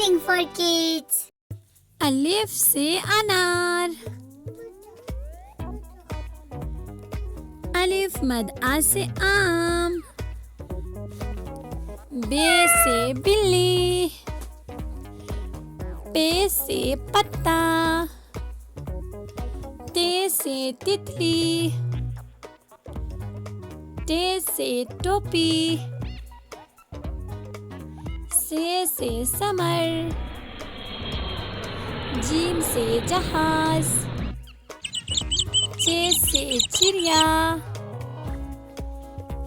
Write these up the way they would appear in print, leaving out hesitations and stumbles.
Reading for kids. अलिफ से अनार। अलिफ मद आ से आम। बे से बिल्ली। पे से पत्ता। ते से तितली। टे से टोपी। से समर। जीम से जहाज। चे से चिड़िया।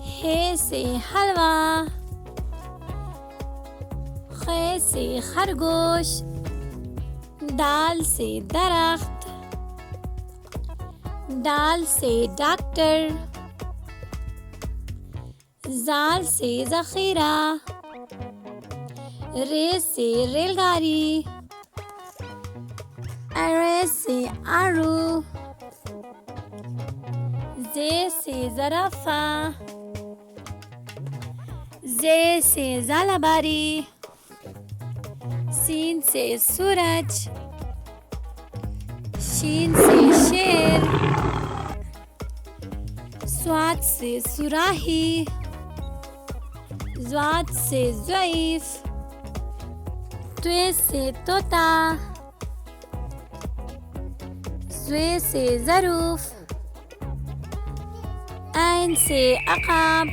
हे से हलवा। खे से खरगोश। दाल से दरख्त। दाल से डॉक्टर। जाल से ज़ख़ीरा। रे से रेलगाड़ी। अरे से आरू। जे से ज़राफ़ा। जे से ज़ालाबारी। सीन से सूरज। शीन से शेर। स्वाद से सुराही। ज़्वाद से ज़ईफ़। त्वे से तोता। ज़्वे से ज़रूफ़। ऐन से अक़ाब।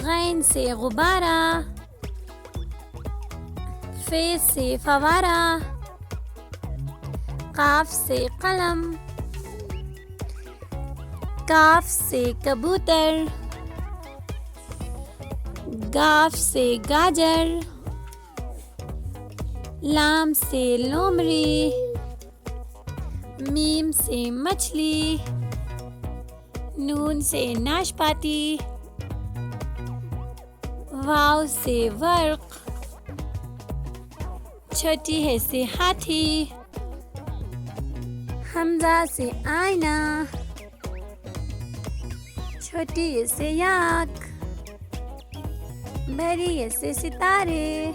गैन से गुब्बारा। फे से फवारा। काफ से कलम। काफ से कबूतर। गाफ से गाजर। लाम से लोमड़ी। मीम से मछली। नून से नाशपाती। वाव से वर्क। छोटी है से हाथी। हमजा से आईना। छोटी है से याक। बड़ी है से सितारे।